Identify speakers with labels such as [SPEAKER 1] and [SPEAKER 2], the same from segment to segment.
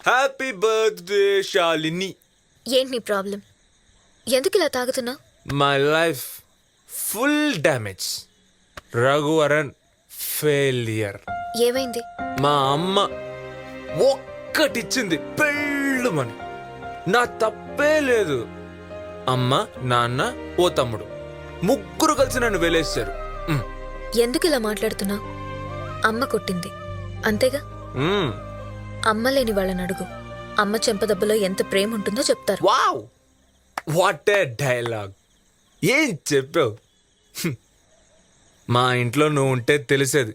[SPEAKER 1] Happy birthday Shalini.
[SPEAKER 2] ఏంటి నీ problem? ఎందుకు ఇలా తాగుతున్నావు?
[SPEAKER 1] My life full damage. Raghuvaran failure.
[SPEAKER 2] ఏమైంది?
[SPEAKER 1] మా అమ్మ ఒక్కటిచ్చింది పెళ్ళుమని. నా తప్పే లేదు. అమ్మ, నాన్న, ఓ తమ్ముడు, ముగ్గురు కలిసి నన్ను వెలేశారు.
[SPEAKER 2] ఎందుకు ఇలా మాట్లాడుతున్నావు? అమ్మ కొట్టింది అంతేగా. అమ్మ లేని వాళ్ళని అడుగు. అమ్మ చెంపదెబ్బలో ఎంత ప్రేమ ఉంటుందో చెప్తారు.
[SPEAKER 1] Wow, what a dialogue. ఏం చెప్పావు. మా ఇంట్లో నువ్వు ఉంటే తెలిసేది.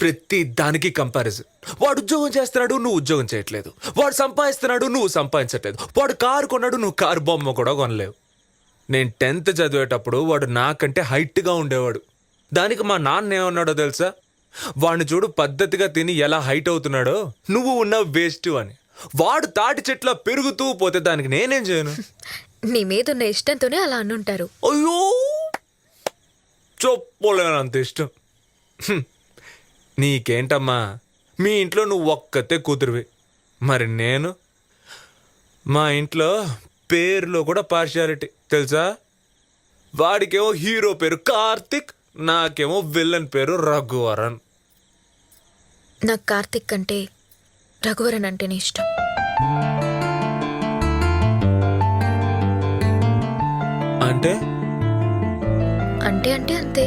[SPEAKER 1] ప్రతి దానికి కంపారిజన్. వాడు ఉద్యోగం చేస్తున్నాడు, నువ్వు ఉద్యోగం చేయట్లేదు. వాడు సంపాదిస్తున్నాడు, నువ్వు సంపాదించట్లేదు. వాడు కారు కొన్నాడు, నువ్వు కారు బొమ్మ కూడా కొనలేవు. నేను 10th చదివేటప్పుడు వాడు నాకంటే హైట్గా ఉండేవాడు. దానికి మా నాన్న ఏమన్నాడో తెలుసా? వాడిని చూడు పద్ధతిగా తిని ఎలా హైట్ అవుతున్నాడో, నువ్వు ఉన్నావు వేస్ట్ అని. వాడు తాటి చెట్ల పెరుగుతూ పోతే దానికి నేనేం చేయను?
[SPEAKER 2] నీ మీదున్న ఇష్టంతోనే అలా అన్నుంటారు.
[SPEAKER 1] అయ్యో, చెప్పలేనంత ఇష్టం. నీకేంటమ్మా, మీ ఇంట్లో నువ్వు ఒక్కతే కూతురువి. మరి నేను, మా ఇంట్లో పేరులో కూడా పార్షియాలిటీ తెలుసా? వాడికేమో హీరో పేరు కార్తిక్, నాకేమో విలన్ పేరు రఘువరన్.
[SPEAKER 2] నాకు కార్తిక్ అంటే రఘువరన్ అంటేనే ఇష్టం.
[SPEAKER 1] అంటే
[SPEAKER 2] అంటే అంటే అంతే.